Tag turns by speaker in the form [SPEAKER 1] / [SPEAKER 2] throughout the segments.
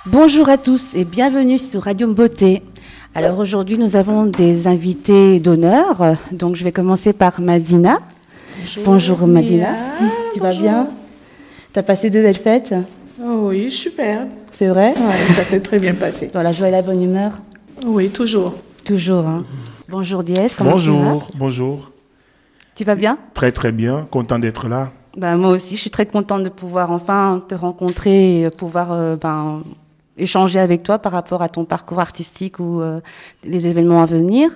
[SPEAKER 1] Bonjour à tous et bienvenue sur Radio Mboté. Alors aujourd'hui nous avons des invités d'honneur, donc je vais commencer par Madina. Bonjour Madina, tu vas bien? T'as passé de belles fêtes?
[SPEAKER 2] Oh oui, super.
[SPEAKER 1] C'est vrai?
[SPEAKER 2] Ouais, ça s'est très bien passé.
[SPEAKER 1] Dans la joie et la bonne humeur?
[SPEAKER 2] Oui, toujours.
[SPEAKER 1] Toujours. Hein. Bonjour Diès, comment tu vas?
[SPEAKER 3] Bonjour.
[SPEAKER 1] Tu vas bien?
[SPEAKER 3] Très très bien, content d'être là.
[SPEAKER 1] Moi aussi, je suis très contente de pouvoir enfin te rencontrer et pouvoir échanger avec toi par rapport à ton parcours artistique ou les événements à venir.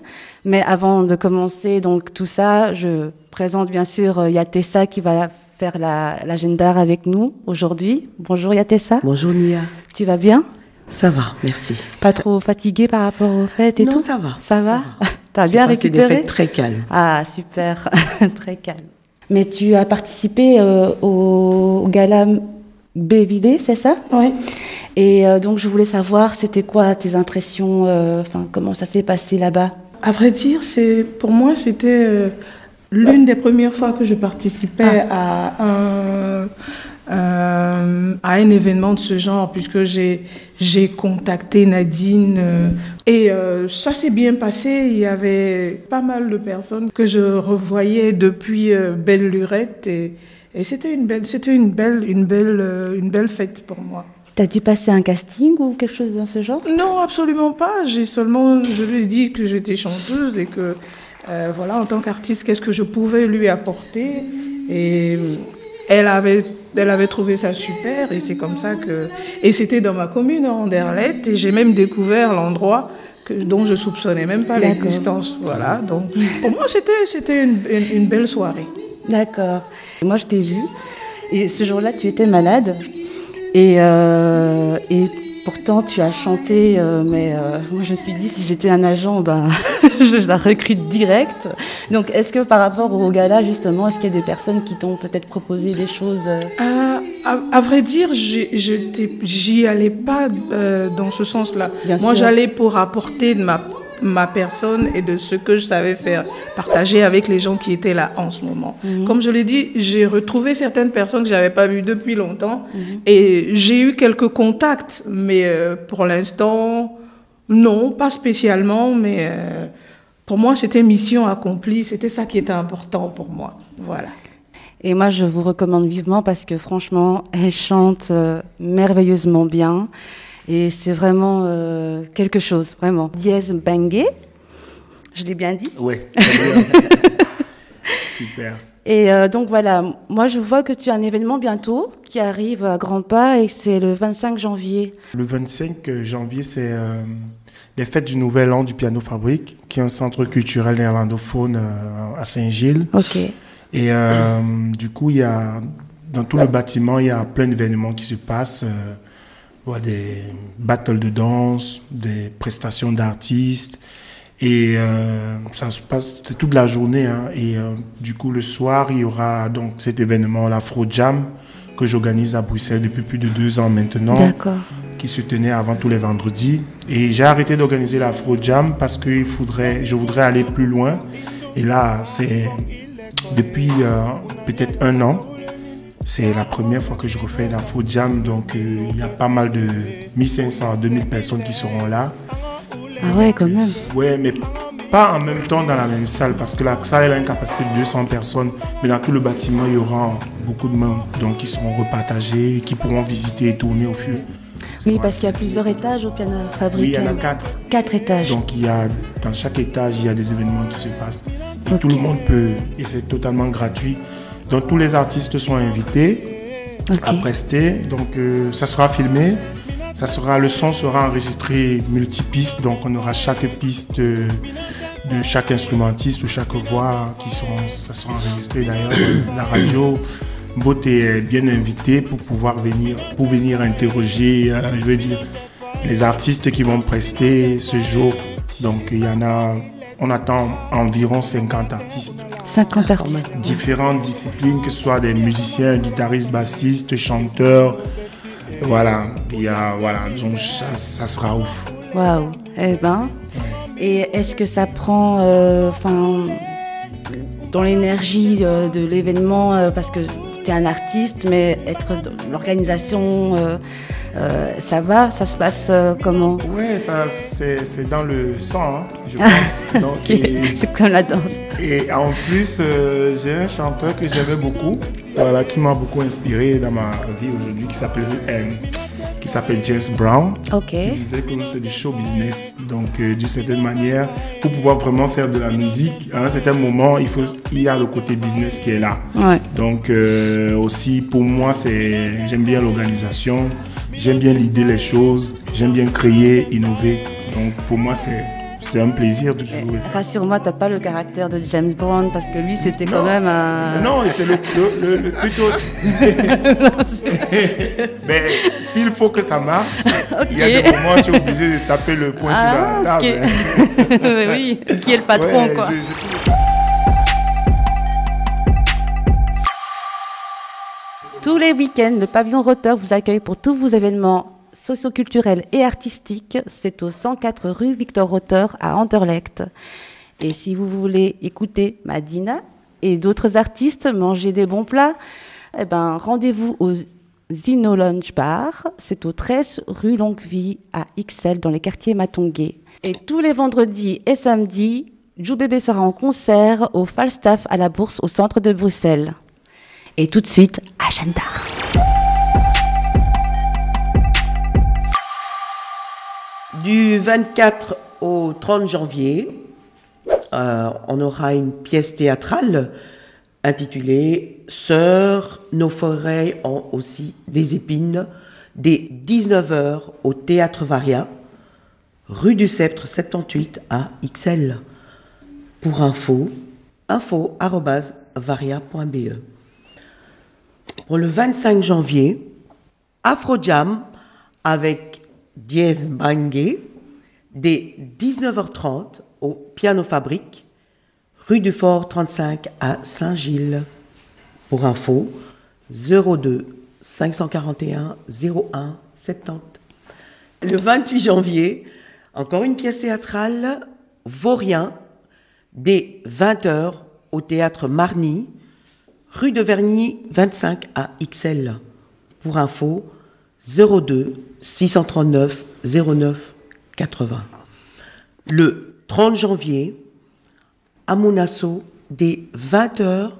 [SPEAKER 1] Mais avant de commencer donc tout ça, je présente bien sûr Yatessa qui va faire l'agenda avec nous aujourd'hui. Bonjour Yatessa.
[SPEAKER 4] Bonjour Nia.
[SPEAKER 1] Tu vas bien?
[SPEAKER 4] Ça va, merci.
[SPEAKER 1] Pas trop fatiguée par rapport aux fêtes et tout?
[SPEAKER 4] Non, ça va.
[SPEAKER 1] Ça va. T'as bien récupéré?
[SPEAKER 4] C'est des fêtes très calmes.
[SPEAKER 1] Ah, super. Très calme. Mais tu as participé au gala Bévilé, c'est ça?
[SPEAKER 2] Oui.
[SPEAKER 1] Et donc, je voulais savoir, c'était quoi tes impressions, comment ça s'est passé là-bas?
[SPEAKER 2] À vrai dire, pour moi, c'était l'une des premières fois que je participais à un événement de ce genre, puisque j'ai contacté Nadine et ça s'est bien passé. Il y avait pas mal de personnes que je revoyais depuis Belle Lurette et c'était une belle fête pour moi.
[SPEAKER 1] T'as dû passer un casting ou quelque chose dans ce genre? Non,
[SPEAKER 2] absolument pas. Je lui ai dit que j'étais chanteuse et que voilà, en tant qu'artiste, qu'est-ce que je pouvais lui apporter. Et elle avait trouvé ça super et c'est comme ça que... Et c'était dans ma commune, Anderlecht, et j'ai même découvert l'endroit dont je soupçonnais même pas l'existence. Voilà, donc pour moi, c'était une belle soirée.
[SPEAKER 1] D'accord. Moi, je t'ai vu et ce jour-là, tu étais malade et pourtant, tu as chanté, mais moi, je me suis dit, si j'étais un agent, je la recrute direct. Donc, est-ce que par rapport au gala, justement, est-ce qu'il y a des personnes qui t'ont peut-être proposé des choses
[SPEAKER 2] à vrai dire, j'y allais pas dans ce sens-là. Moi, j'allais pour apporter de ma personne et de ce que je savais faire, partager avec les gens qui étaient là en ce moment. Comme je l'ai dit, j'ai retrouvé certaines personnes que j'avais pas vues depuis longtemps et j'ai eu quelques contacts, mais pour l'instant, non, pas spécialement, mais pour moi, c'était mission accomplie, c'était ça qui était important pour moi. Voilà.
[SPEAKER 1] Et moi, je vous recommande vivement parce que franchement, elle chante merveilleusement bien. Et c'est vraiment quelque chose, vraiment. Diès Mbengue, je l'ai bien dit?
[SPEAKER 3] Oui, super.
[SPEAKER 1] Et donc voilà, moi je vois que tu as un événement bientôt qui arrive à grands pas et c'est le 25 janvier.
[SPEAKER 3] Le 25 janvier, c'est les fêtes du Nouvel An du Piano Fabrique, qui est un centre culturel néerlandophone à Saint-Gilles.
[SPEAKER 1] Ok.
[SPEAKER 3] Et du coup, dans tout le bâtiment, il y a plein d'événements qui se passent. Des battles de danse, des prestations d'artistes. Et ça se passe toute la journée. Hein. Et du coup, le soir, il y aura donc cet événement, l'Afro Jam, que j'organise à Bruxelles depuis plus de 2 ans maintenant.
[SPEAKER 1] D'accord.
[SPEAKER 3] Qui se tenait avant tous les vendredis. Et j'ai arrêté d'organiser l'Afro Jam parce que je voudrais aller plus loin. Et là, c'est depuis peut-être 1 an. C'est la première fois que je refais l'Afro Jam, donc il y a pas mal de 1500 à 2000 personnes qui seront là.
[SPEAKER 1] Ah ouais, quand même.
[SPEAKER 3] Ouais, mais pas en même temps dans la même salle, parce que la salle a une capacité de 200 personnes, mais dans tout le bâtiment, il y aura beaucoup de membres donc, qui seront repartagés, qui pourront visiter et tourner au fur.
[SPEAKER 1] Oui, parce qu'il y a plusieurs étages au Piano Fabrique.
[SPEAKER 3] Oui, il y en a 4.
[SPEAKER 1] 4 étages.
[SPEAKER 3] Donc dans chaque étage, il y a des événements qui se passent. Okay. Tout le monde peut, et c'est totalement gratuit. Donc tous les artistes sont invités à prester. Donc ça sera filmé. Le son sera enregistré multipistes. Donc on aura chaque piste de chaque instrumentiste ou chaque voix ça sera enregistré d'ailleurs. La radio Mboté est bien invitée pour venir interroger, les artistes qui vont prester ce jour. Donc on attend environ 50 artistes.
[SPEAKER 1] 50 artistes.
[SPEAKER 3] Différentes disciplines, que ce soit des musiciens, guitaristes, bassistes, chanteurs. Voilà, donc ça sera ouf.
[SPEAKER 1] Waouh. Eh ben, Et est-ce que ça prend, dans l'énergie de l'événement, parce que tu es un artiste, mais être dans l'organisation, ça se passe comment?
[SPEAKER 3] Oui, ça c'est dans le sang, hein, je pense. Donc,
[SPEAKER 1] okay. C'est comme la danse. Et
[SPEAKER 3] en plus, j'ai un chanteur que j'aimais beaucoup, qui m'a beaucoup inspiré dans ma vie aujourd'hui, qui s'appelle James Brown,
[SPEAKER 1] okay.
[SPEAKER 3] Qui disait que c'est du show business. Donc, d'une certaine manière, pour pouvoir vraiment faire de la musique, à un certain moment, il y a le côté business qui est là.
[SPEAKER 1] Ouais.
[SPEAKER 3] Donc, aussi, pour moi, j'aime bien l'organisation, j'aime bien l'idée des choses, j'aime bien créer, innover. Donc, pour moi, c'est un plaisir de jouer.
[SPEAKER 1] Rassure-moi, t'as pas le caractère de James Brown parce que lui, c'était quand même un...
[SPEAKER 3] Non, c'est le plutôt... Mais s'il faut que ça marche, okay. Il y a des moments où tu es obligé de taper le poing sur la table.
[SPEAKER 1] Okay. Oui, qui est le patron, quoi. Tous les week-ends, le pavillon Roteur vous accueille pour tous vos événements socio-culturel et artistique. C'est au 104 rue Victor Roteur à Anderlecht. Et si vous voulez écouter Madina et d'autres artistes, manger des bons plats, rendez-vous au Zino Lounge Bar. C'est au 13 rue Longuevie à Ixelles dans les quartiers Matongué. Et tous les vendredis et samedis, Jou Bébé sera en concert au Falstaff à la Bourse au centre de Bruxelles. Et tout de suite, agenda.
[SPEAKER 4] Du 24 au 30 janvier, on aura une pièce théâtrale intitulée « Sœurs, nos forêts ont aussi des épines » dès 19h au Théâtre Varia, rue du Sceptre 78 à Ixelles. Pour info@varia.be. Pour le 25 janvier, Afro Jam avec Diez Bangué, dès 19h30 au Piano Fabrique, rue du Fort 35 à Saint-Gilles. Pour info, 02 541 01 70. Le 28 janvier, encore une pièce théâtrale, Vaurien, dès 20h au Théâtre Marny, rue de Verny 25 à Ixelles. Pour info, 02 639 09 80. Le 30 janvier, à Mounasso, dès 20h,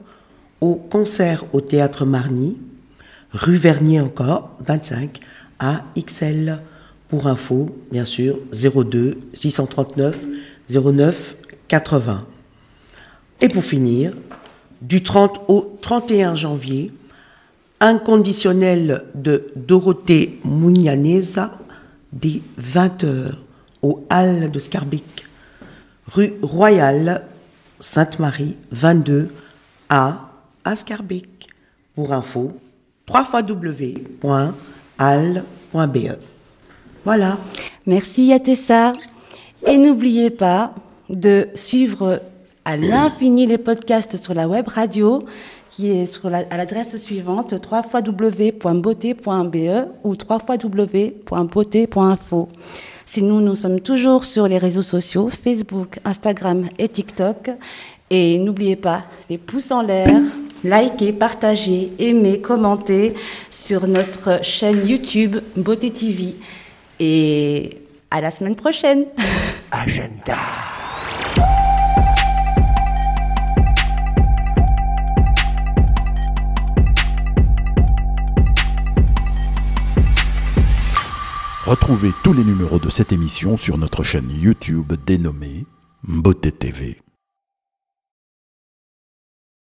[SPEAKER 4] au concert au Théâtre Marny, rue Vernier encore, 25, à Ixelles. Pour info, bien sûr, 02 639 09 80. Et pour finir, du 30 au 31 janvier, Inconditionnel de Dorothée Mugnaneza, dès 20h, au Halles de Scarbeck, rue Royale, Sainte-Marie, 22, à Scarbeck. Pour info, www.halles.be. Voilà.
[SPEAKER 1] Merci Yatessa. Et n'oubliez pas de suivre à l'infini les podcasts sur la web radio qui est à l'adresse suivante www.beauté.be ou www.beauté.info. Sinon, nous sommes toujours sur les réseaux sociaux, Facebook, Instagram et TikTok. Et n'oubliez pas, les pouces en l'air, likez, partagez, aimez, commentez sur notre chaîne YouTube Beauté TV. Et à la semaine prochaine.
[SPEAKER 4] Agenda.
[SPEAKER 5] Retrouvez tous les numéros de cette émission sur notre chaîne YouTube dénommée Beauté TV.